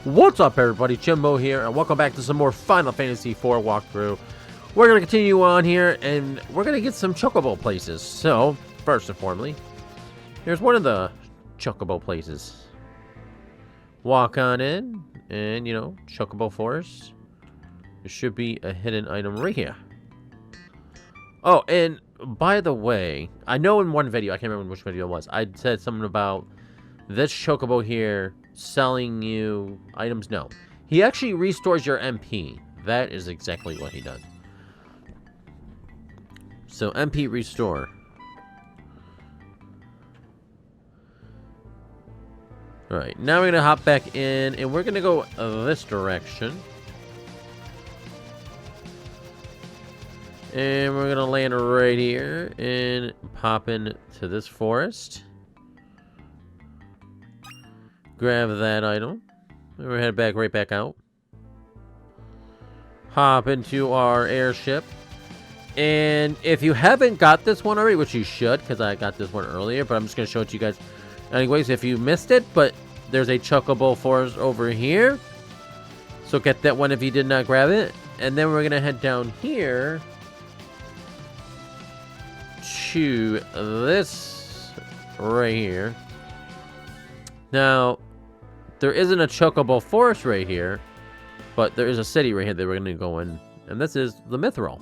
What's up, everybody? Jimbo here, and welcome back to some more Final Fantasy IV walkthrough. We're going to continue on here, and we're going to get some chocobo places. So, first and foremost, here's one of the chocobo places. Walk on in, and, chocobo forest. There should be a hidden item right here. Oh, and by the way, I know in one video, I can't remember which video it was, I said something about this chocobo here selling you items. No, he actually restores your MP. That is exactly what he does. So MP restore. All right, now we're gonna hop back in, and we're gonna go this direction, and we're gonna land right here and pop into this forest. Grab that item. And we're headed right back out. Hop into our airship. And if you haven't got this one already, which you should, because I got this one earlier, but I'm just going to show it to you guys anyways if you missed it. But there's a chocobo forest over here. So get that one if you did not grab it. And then we're going to head down here to this right here. Now, there isn't a chocobo forest right here, but there is a city right here that we're going to go in, and this is the Mithril.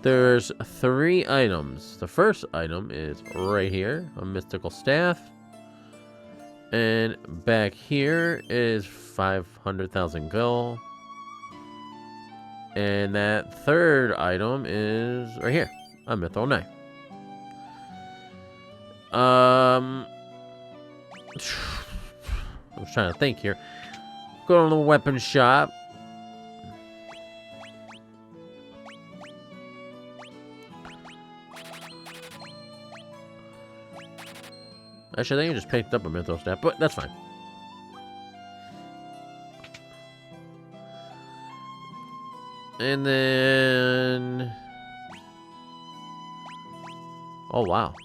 There's 3 items. The first item is right here, a mystical staff, and back here is 500,000 gold, and that third item is right here, a Mithril knife. I was trying to think here. Go to the weapon shop. Actually, I think I just picked up a Mithril staff, but that's fine. And then... oh, wow.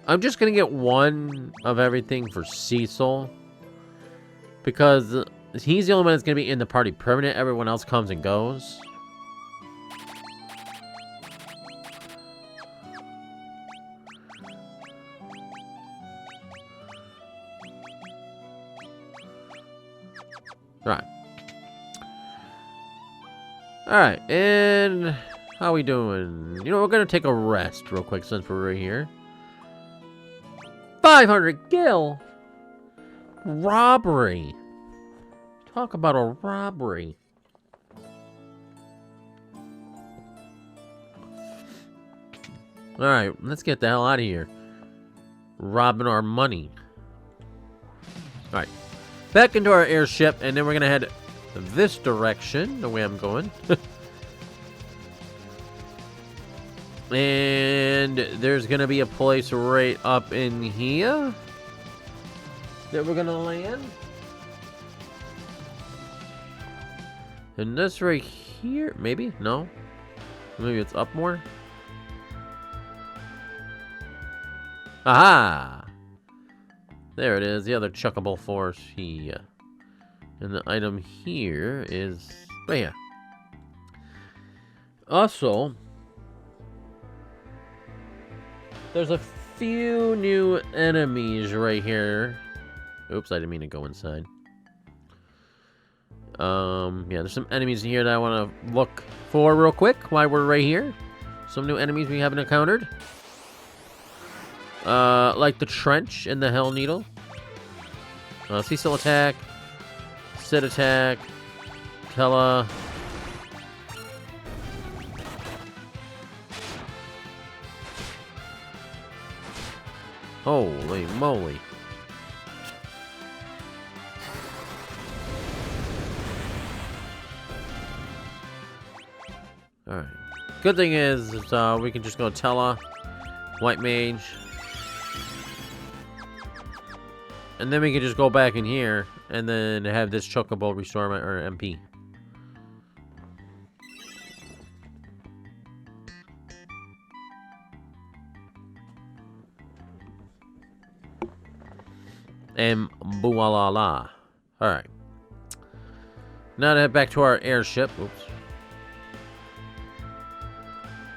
I'm just gonna get one of everything for Cecil, because he's the only one that's gonna be in the party permanent. Everyone else comes and goes. Alright, and how we doing? We're gonna take a rest real quick since we're right here. 500 gil? Robbery. Talk about a robbery. Alright, let's get the hell out of here. Robbing our money. Alright. Back into our airship, and then we're gonna head this direction, the way I'm going. And there's gonna be a place right up in here that we're gonna land. And this right here, maybe? No? Maybe it's up more? Aha! There it is, the other chuckable force here. And the item here is right here. Also, there's a few new enemies right here. Oops, I didn't mean to go inside. Yeah, there's some enemies here that I want to look for real quick while we're right here. Some new enemies we haven't encountered. Like the Trench and the Hell Needle. Cecil attack. Sid attack. Tella. Holy moly. Alright. Good thing is we can just go Tella, White Mage. And then we can just go back in here and then have this chocobo restore my MP. And boo-la-la-la. Alright. Now to head back to our airship. Oops.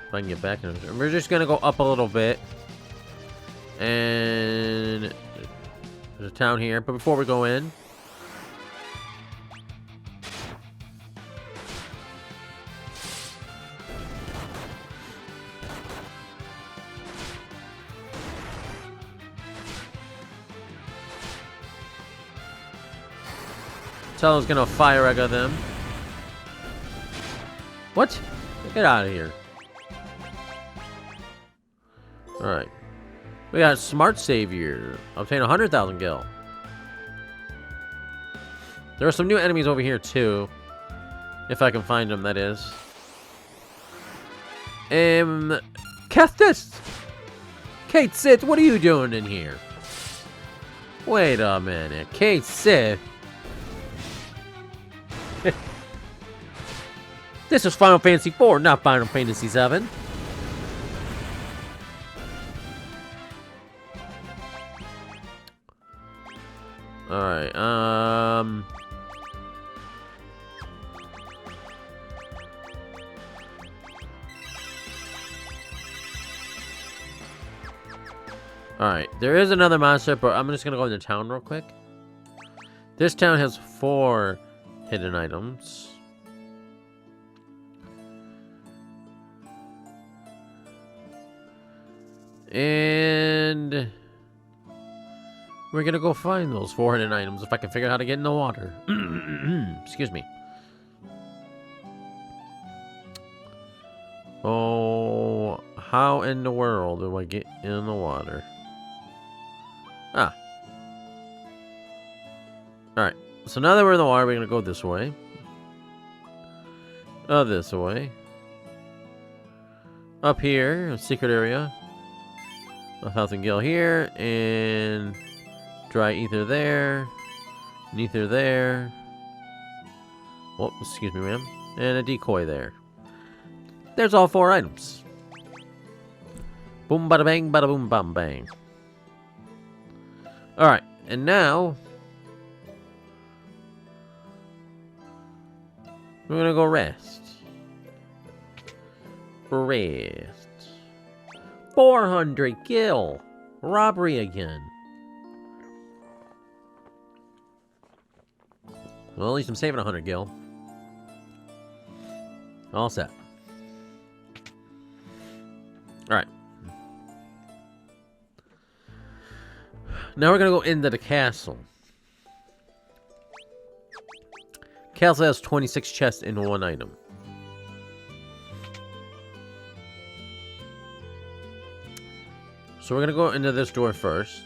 If I can get back. We're just going to go up a little bit. And there's a town here. But before we go in, Tello's gonna fire egg of them. What? Get out of here. Alright. We got Smart Savior. Obtain 100,000 gil. There are some new enemies over here too. If I can find them, that is. Kestis! Kate Sith, what are you doing in here? Wait a minute. Kate Sith? This is Final Fantasy IV, not Final Fantasy VII. Alright, Alright, there is another monster, but I'm just gonna go into town real quick. This town has 4 hidden items. And we're gonna go find those 4 hidden items if I can figure out how to get in the water. Excuse me. Oh, how in the world do I get in the water? Ah. Alright, so now that we're in the water, we're gonna go this way. This way. Up here, a secret area. 1,000 gil here, and dry ether there, ether there. Oh, excuse me, ma'am. And a decoy there. There's all 4 items. Boom, bada bang, bada boom, bam bang. Alright, and now we're gonna go rest. Rest. 400 gil. Robbery again. Well, at least I'm saving 100 gil. All set. Alright. Now we're gonna go into the castle. Castle has 26 chests in 1 item. So we're gonna go into this door first.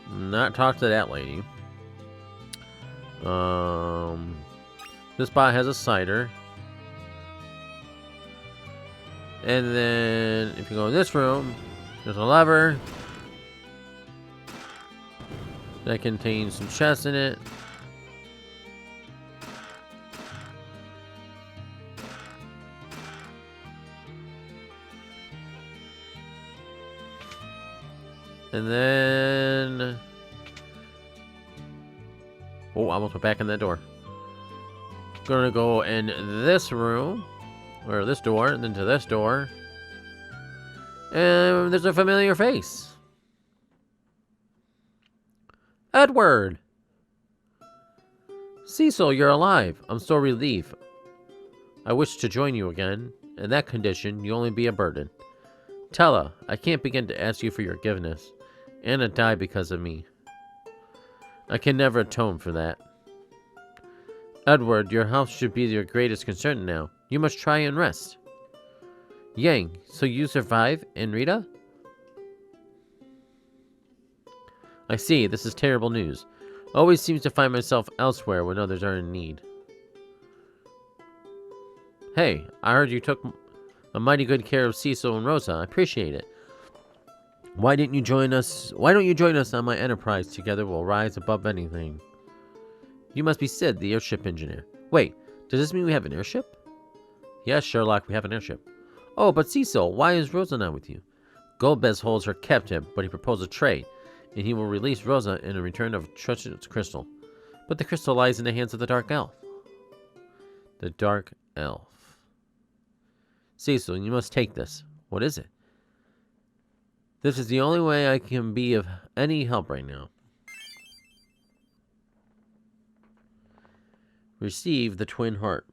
Not talk to that lady. This bot has a cider. And then if you go in this room, there's a lever that contains some chests in it. And then... oh, I almost went back in that door. Gonna go in this room. Or this door, and then to this door. And there's a familiar face. Edward! Cecil, you're alive. I'm so relieved. I wish to join you again. In that condition, you'll only be a burden. Tella, I can't begin to ask you for your forgiveness. Anna died because of me. I can never atone for that. Edward, your health should be your greatest concern now. You must try and rest. Yang, so you survive, and Rita? I see, this is terrible news. Always seems to find myself elsewhere when others are in need. Hey, I heard you took a mighty good care of Cecil and Rosa. I appreciate it. Why don't you join us on my enterprise? Together we'll rise above anything. You must be Sid, the airship engineer. Wait, does this mean we have an airship? Yes, Sherlock, we have an airship. Oh, but Cecil, why is Rosa not with you? Golbez holds her captive, but he proposed a trade, and he will release Rosa in return of a treacherous crystal. But the crystal lies in the hands of the Dark Elf. The Dark Elf. Cecil, you must take this. What is it? This is the only way I can be of any help right now. Receive the twin heart.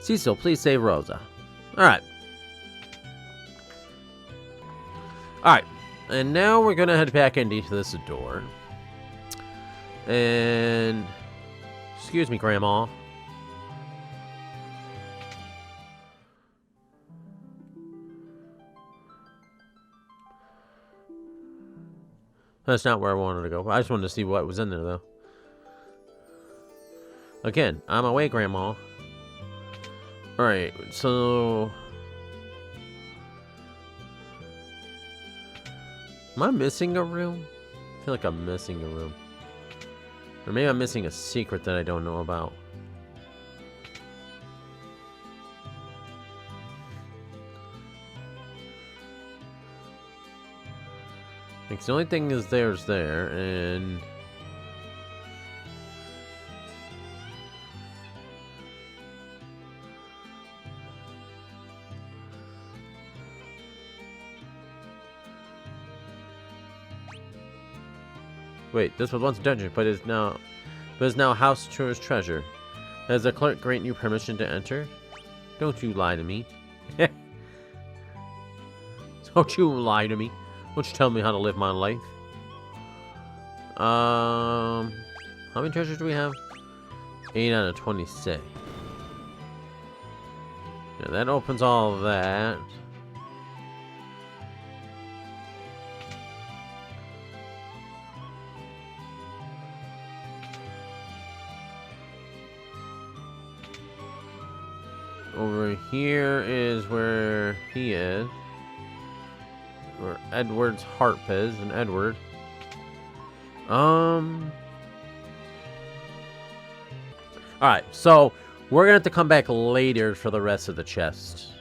Cecil, please save Rosa. Alright. Alright. And now we're gonna head back into this door. And... excuse me, Grandma. That's not where I wanted to go. I just wanted to see what was in there, though. Again, I'm away, Grandma. Alright, so... am I missing a room? I feel like I'm missing a room. Or maybe I'm missing a secret that I don't know about. Like, the only thing is there's there, and... wait, this was once a dungeon, but is now House True's treasure. Has the clerk grant you permission to enter? Don't you lie to me. Don't you lie to me. Don't you tell me how to live my life. How many treasures do we have? 8 out of 26. Yeah, that opens all of that. Over here is where he is. Where Edward's harp is, and Edward. Alright, so we're gonna have to come back later for the rest of the chests.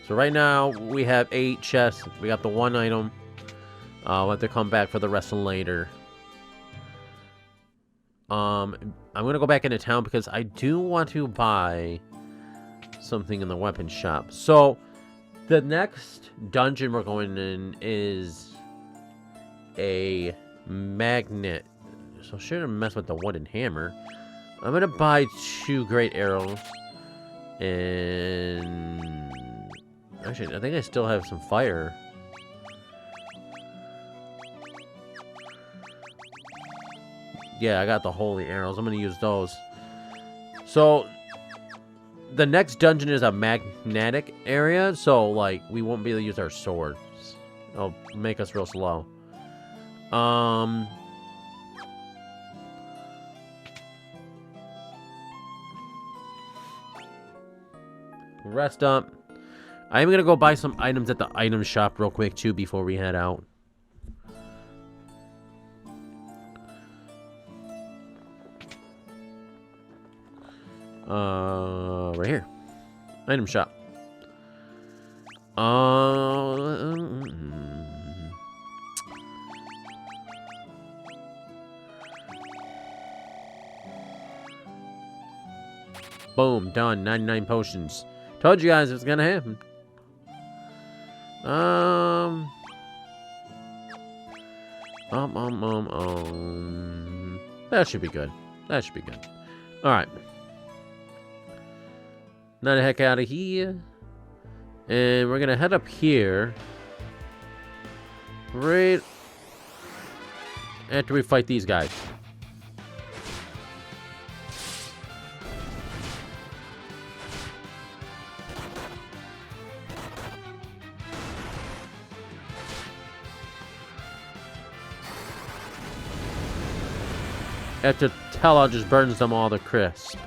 So right now we have 8 chests. We got the 1 item. We'll have to come back for the rest later. I'm gonna go back into town because I do want to buy something in the weapon shop. So the next dungeon we're going in is a magnet. So I shouldn't mess with the wooden hammer. I'm gonna buy 2 great arrows. And actually, I think I still have some fire. Yeah, I got the holy arrows. I'm gonna use those. So the next dungeon is a magnetic area, so like we won't be able to use our swords. It'll make us real slow. Rest up. I'm gonna go buy some items at the item shop real quick too before we head out. Right here. Item shop. Boom, done. 99 potions. Told you guys it was gonna happen. That should be good. That should be good. Alright. Now the heck out of here. And we're gonna head up here. Right after we fight these guys. After Tella just burns them all to crisp.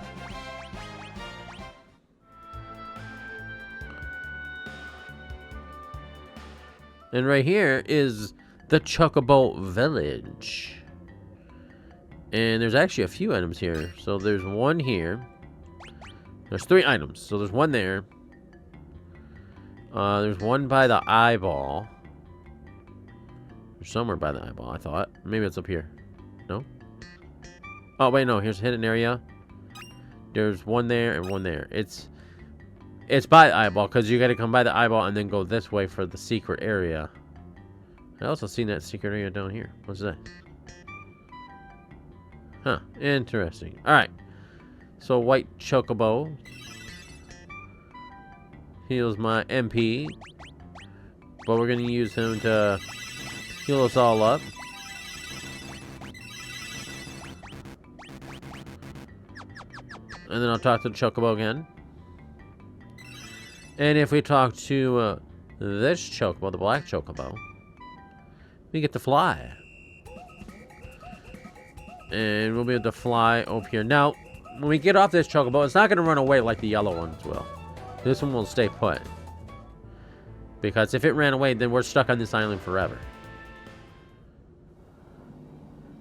And right here is the Chocobo Village. And there's actually a few items here. So there's one here. There's 3 items. So there's one there. There's one by the eyeball. There's somewhere by the eyeball, I thought. Maybe it's up here. No? Oh, wait, no. Here's a hidden area. There's one there and one there. It's by the eyeball, because you got to come by the eyeball and then go this way for the secret area. I also seen that secret area down here. What's that? Huh. Interesting. Alright. So, white chocobo. Heals my MP. But we're going to use him to heal us all up. And then I'll talk to the chocobo again. And if we talk to this chocobo, the black chocobo, we get to fly. And we'll be able to fly over here. Now, when we get off this chocobo, it's not going to run away like the yellow ones will. This one will stay put. Because if it ran away, then we're stuck on this island forever.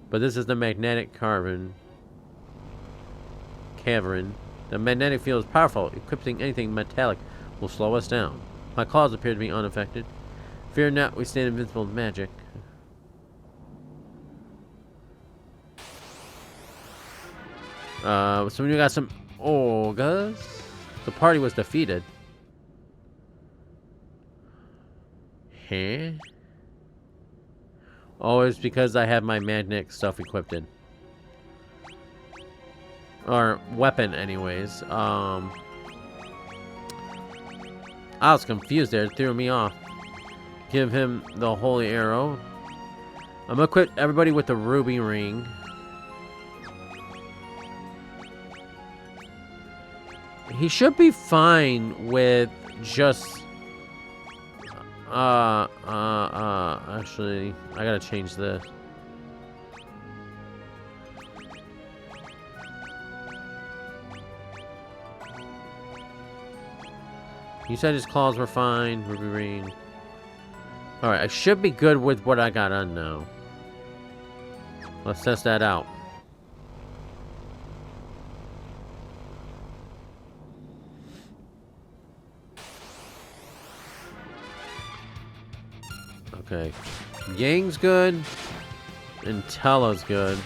But this is the magnetic cavern. The magnetic field is powerful. Equipping anything metallic will slow us down. My claws appear to be unaffected. Fear not, we stand invincible to magic. So we got some ogres. The party was defeated. Huh? Oh, it's because I have my magnetic stuff equipped in. Or weapon, anyways. I was confused there. It threw me off. Give him the holy arrow. I'm gonna equip everybody with the ruby ring. He should be fine with just... actually, I gotta change this. You said his claws were fine, ruby ring. Alright, I should be good with what I got on now. Let's test that out. Okay. Yang's good. And Tella's good.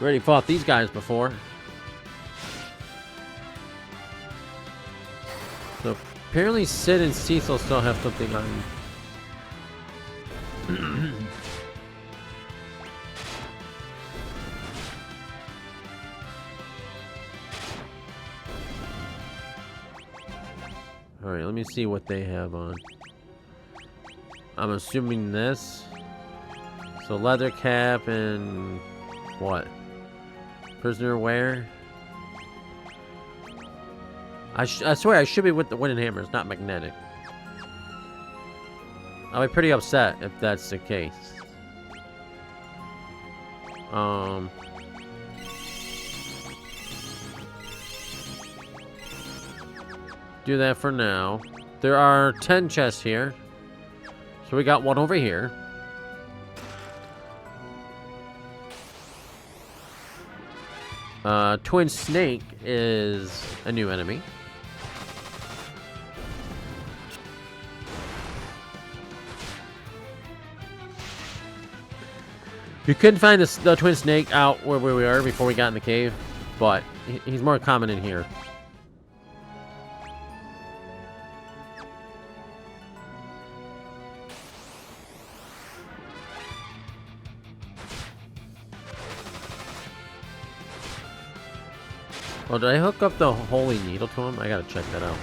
Already fought these guys before. So apparently Sid and Cecil still have something on. Alright, let me see what they have on. I'm assuming this. So leather cap and what? Prisoner wear. I swear I should be with the wooden hammers, not magnetic. I'll be pretty upset if that's the case. Do that for now. There are 10 chests here. So we got one over here. Twin Snake is a new enemy. You couldn't find the Twin Snake out where we were before we got in the cave, but he's more common in here. Oh, did I hook up the holy needle to him? I gotta check that out.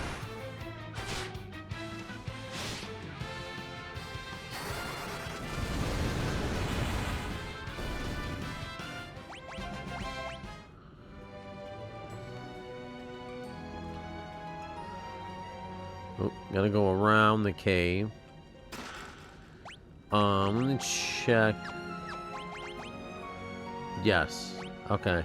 Oh, gotta go around the cave. Let me check. Yes. Okay.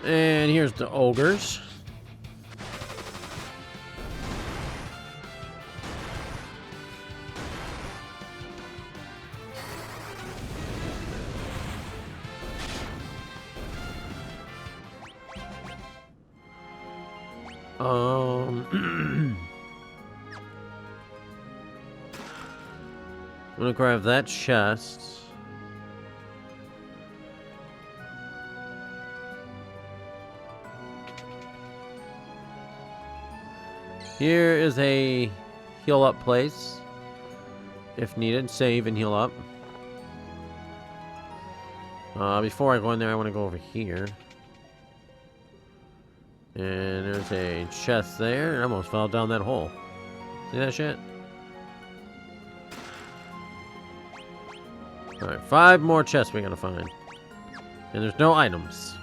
And here's the ogres. I'm gonna grab that chest. Here is a heal up place. If needed, save and heal up. Before I go in there, I want to go over here. And there's a chest there. I almost fell down that hole. See that shit? Alright, 5 more chests we gotta find. And there's no items.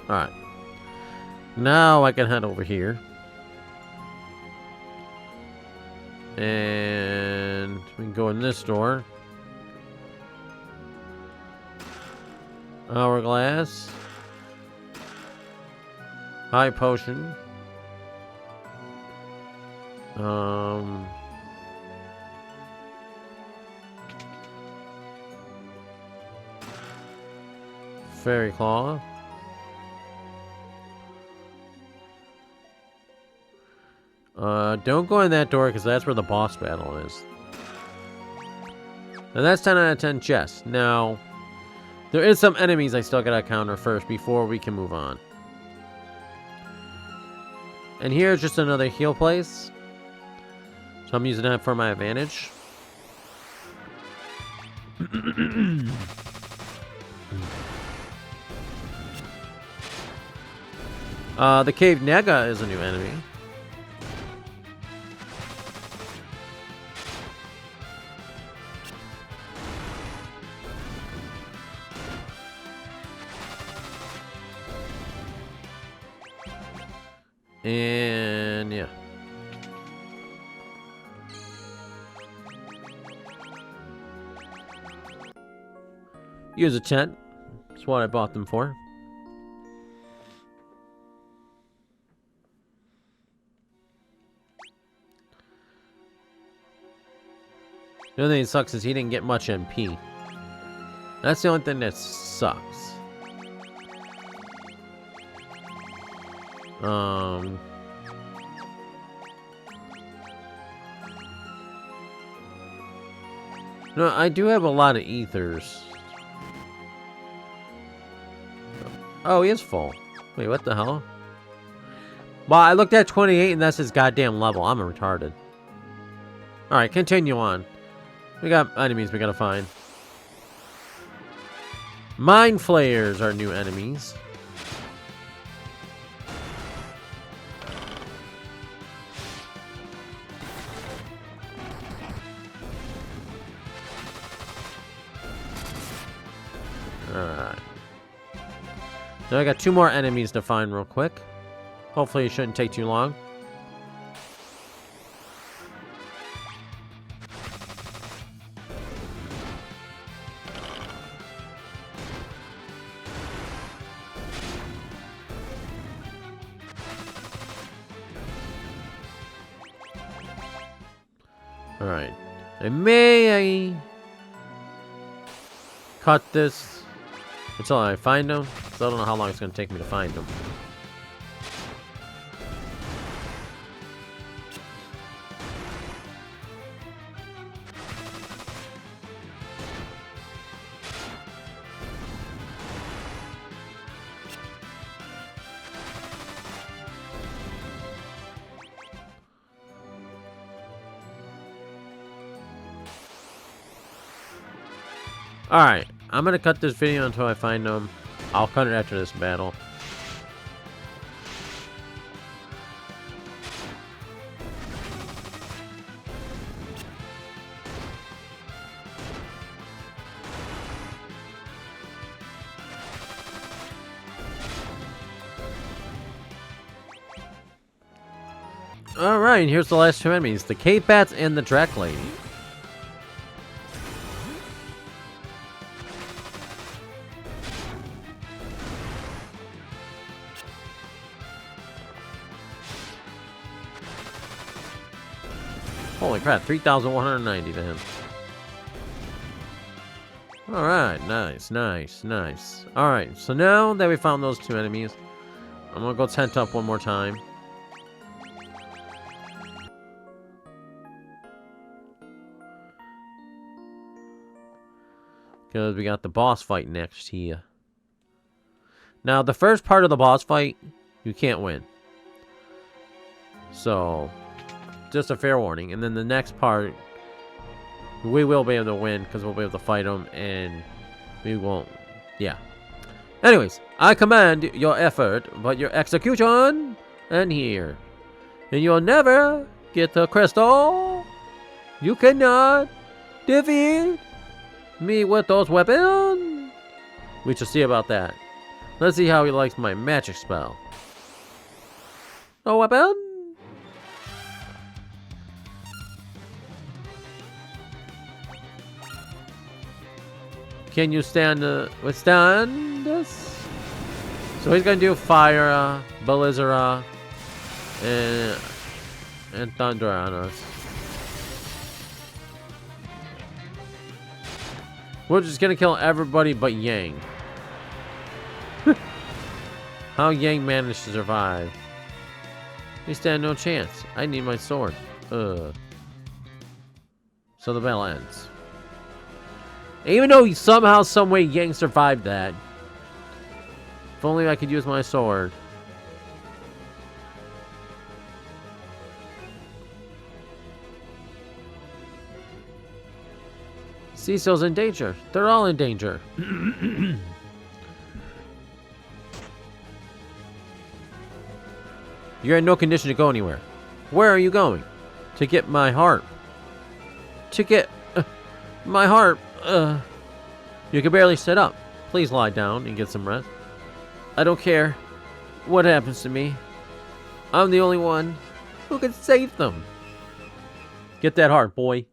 Alright. Now I can head over here. And we can go in this door. Hourglass. High potion. Fairy claw. Don't go in that door because that's where the boss battle is. And that's 10 out of 10 chests. Now, there is some enemies I still gotta counter first before we can move on. And here's just another heal place. So I'm using that for my advantage. The cave Nega is a new enemy. And yeah. Use a tent. That's what I bought them for. The only thing that sucks is he didn't get much MP. That's the only thing that sucks. No, I do have a lot of ethers. Oh, he is full. Wait, what the hell? Well, I looked at 28 and that's his goddamn level. I'm a retarded. Alright, continue on. We got enemies we gotta find. Mind Flayers are new enemies. Alright. Now I got 2 more enemies to find real quick. Hopefully it shouldn't take too long. Alright. I may cut this until I find them. So I don't know how long it's going to take me to find them. Alright, I'm going to cut this video until I find them. I'll cut it after this battle. Alright, here's the last two enemies. The cave bats and the Drac Lady. Holy crap, 3,190 to him. Alright, nice, nice, nice. Alright, so now that we found those two enemies, I'm gonna go tent up one more time. Because we got the boss fight next here. Now, the first part of the boss fight, you can't win. So, just a fair warning. And then the next part, we will be able to win because we'll be able to fight them and we won't. Yeah. Anyways, I command your effort, but your execution and here. And you'll never get the crystal. You cannot defeat me with those weapons. We shall see about that. Let's see how he likes my magic spell. A weapon? Can you withstand this? So he's gonna do fire, Belizera, and thunder on us. We're just gonna kill everybody but Yang. How Yang managed to survive? We stand no chance. I need my sword. So the battle ends. Even though somehow, someway, Yang survived that. If only I could use my sword. Cecil's in danger. They're all in danger. You're in no condition to go anywhere. Where are you going? To get my heart. To get my heart. You can barely sit up. Please lie down and get some rest. I don't care what happens to me. I'm the only one who can save them. Get that heart, boy.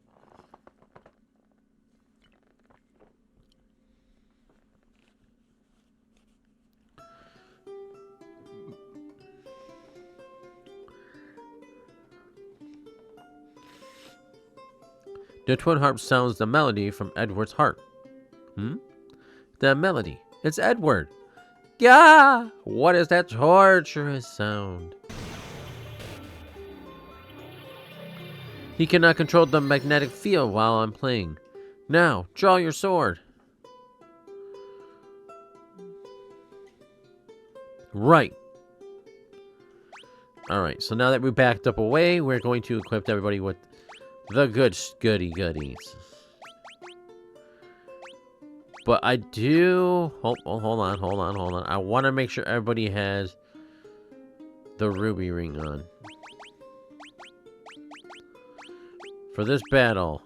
The twin harp sounds the melody from Edward's heart. The melody. It's Edward. Gah! What is that torturous sound? He cannot control the magnetic field while I'm playing. Now, draw your sword. Right. Alright, so now that we backed up away, we're going to equip everybody with the goodies. But I do... Hold on. I want to make sure everybody has the ruby ring on. For this battle.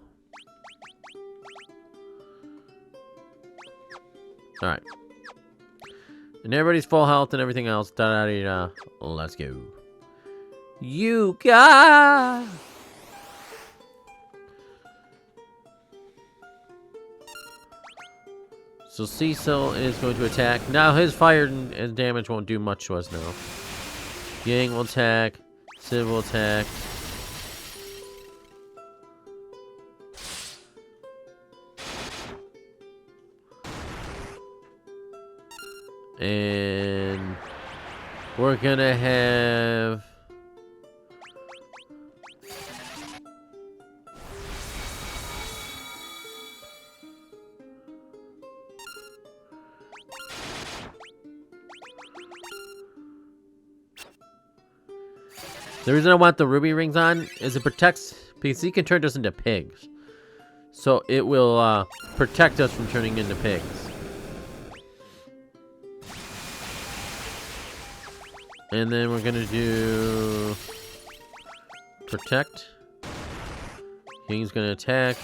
Alright. And everybody's full health and everything else. Da-da-da-da. Let's go. You got... So Cecil is going to attack. Now his fire and damage won't do much to us now. Yang will attack. Sid will attack. And we're gonna have... The reason I want the ruby rings on is it protects, because he can turn us into pigs. So it will protect us from turning into pigs. And then we're gonna do protect. King's gonna attack.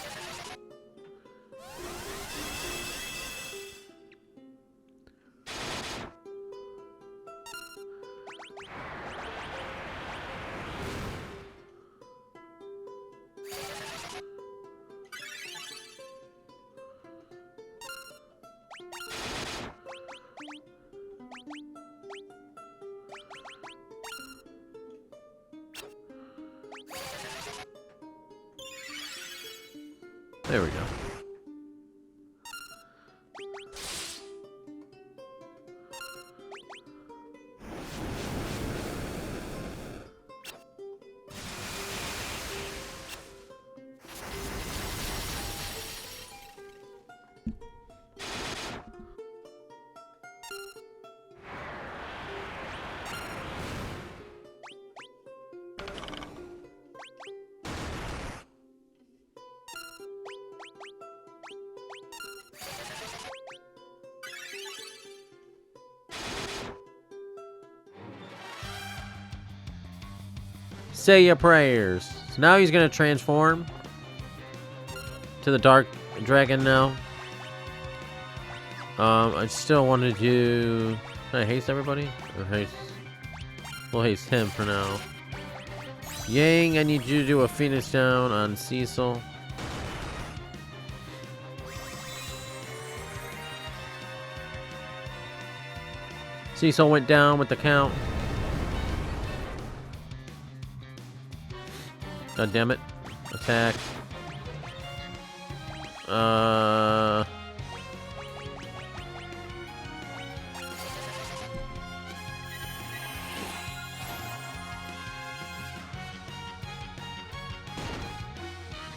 There we go. Say your prayers. So now he's gonna transform to the dark dragon now. I still want to do... Can I haste everybody? Or haste... We'll haste him for now. Yang, I need you to do a Phoenix down on Cecil. Cecil went down with the count. God damn it. Attack.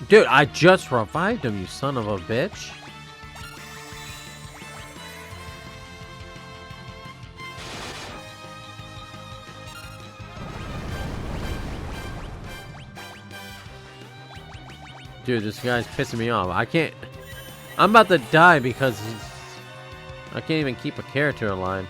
Dude, I just revived him, you son of a bitch. Dude, this guy's pissing me off. I can't... I'm about to die because I can't even keep a character alive.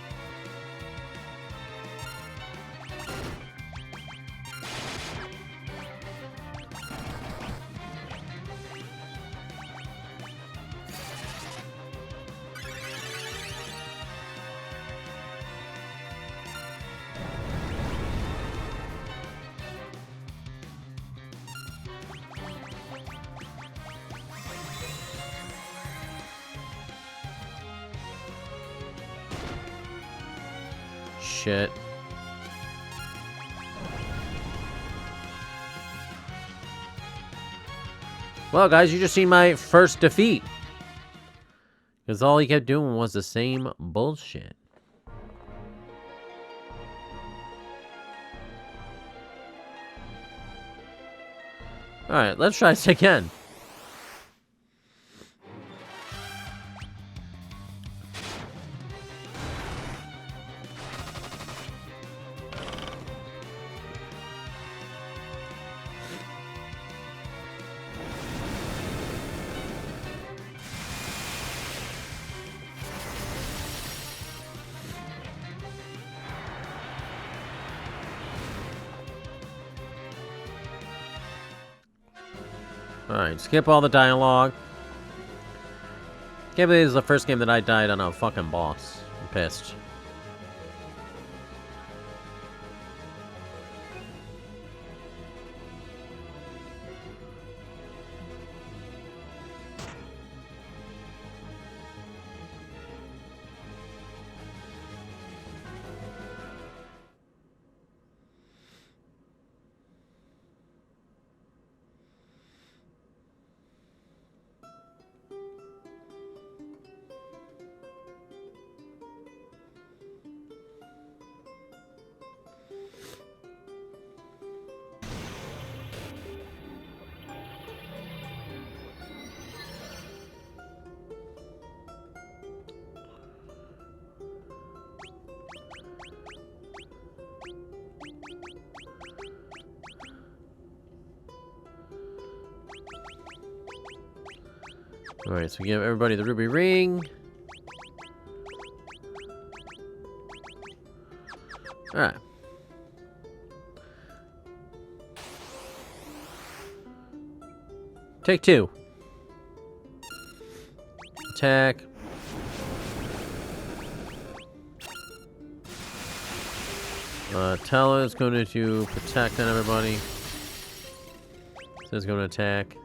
Shit. Well, guys, you just seen my first defeat. Because all he kept doing was the same bullshit. Alright, let's try this again. Alright, skip all the dialogue. Can't believe this is the first game that I died on a fucking boss. I'm pissed. Alright, so we give everybody the ruby ring. Alright. Take two. Attack. Tella is going to protect on everybody. So it's going to attack.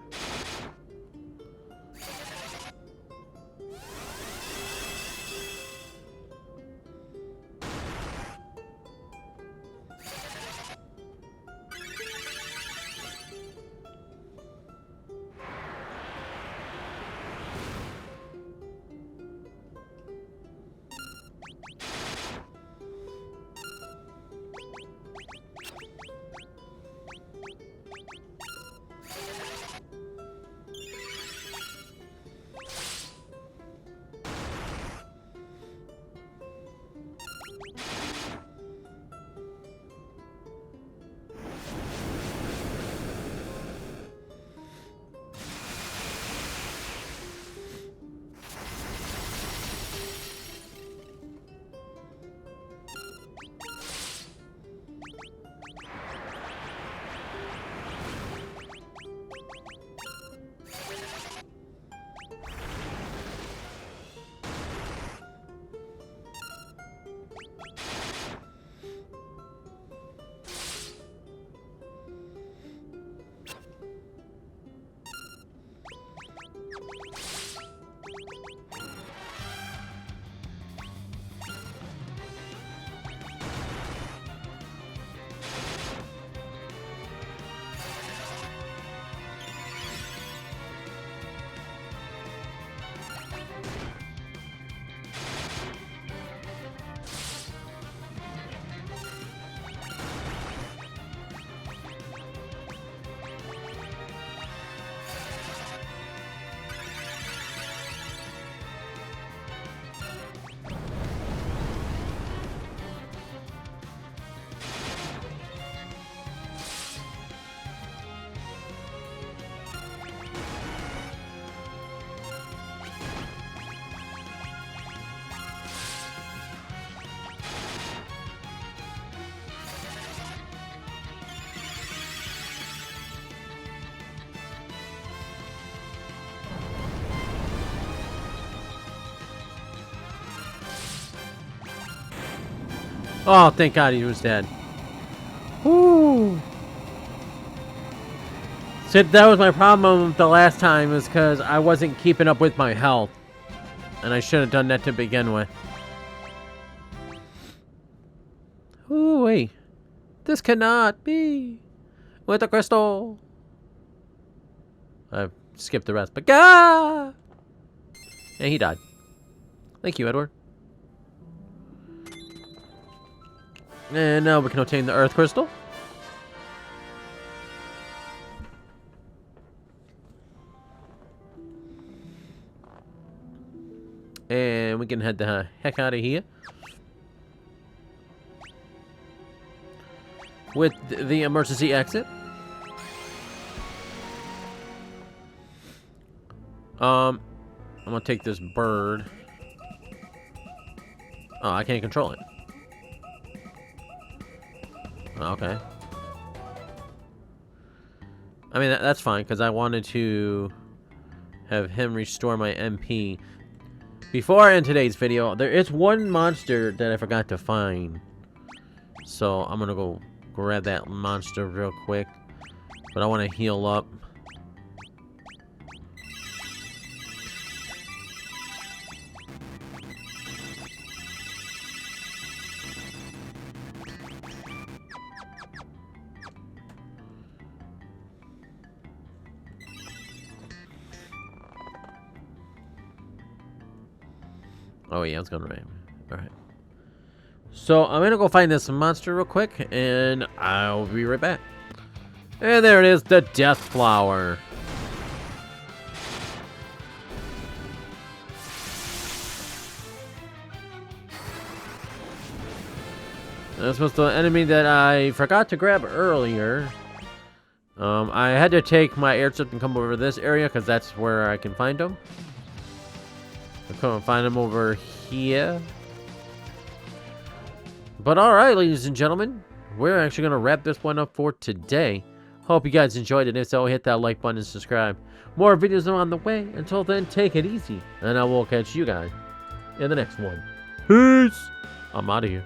Oh, thank God he was dead. Woo. So that was my problem the last time, is because I wasn't keeping up with my health. And I should have done that to begin with. Ooh, wait. This cannot be with a crystal. I've skipped the rest, but gah! And he died. Thank you, Edward. And now we can obtain the Earth Crystal. And we can head the heck out of here. With the emergency exit. I'm gonna take this bird. Oh, I can't control it. Okay. I mean, that's fine, because I wanted to have him restore my MP. Before I end today's video, there is one monster that I forgot to find. So, I'm gonna go grab that monster real quick. But I want to heal up. Oh yeah, it's gonna rain. Alright. So I'm gonna go find this monster real quick, and I'll be right back. And there it is, the Death Flower. This was the enemy that I forgot to grab earlier. I had to take my airship and come over this area, because that's where I can find them. I couldn't find him over here. But alright, ladies and gentlemen, we're actually going to wrap this one up for today. Hope you guys enjoyed it. If so, hit that like button and subscribe. More videos are on the way. Until then, take it easy. And I will catch you guys in the next one. Peace! I'm out of here.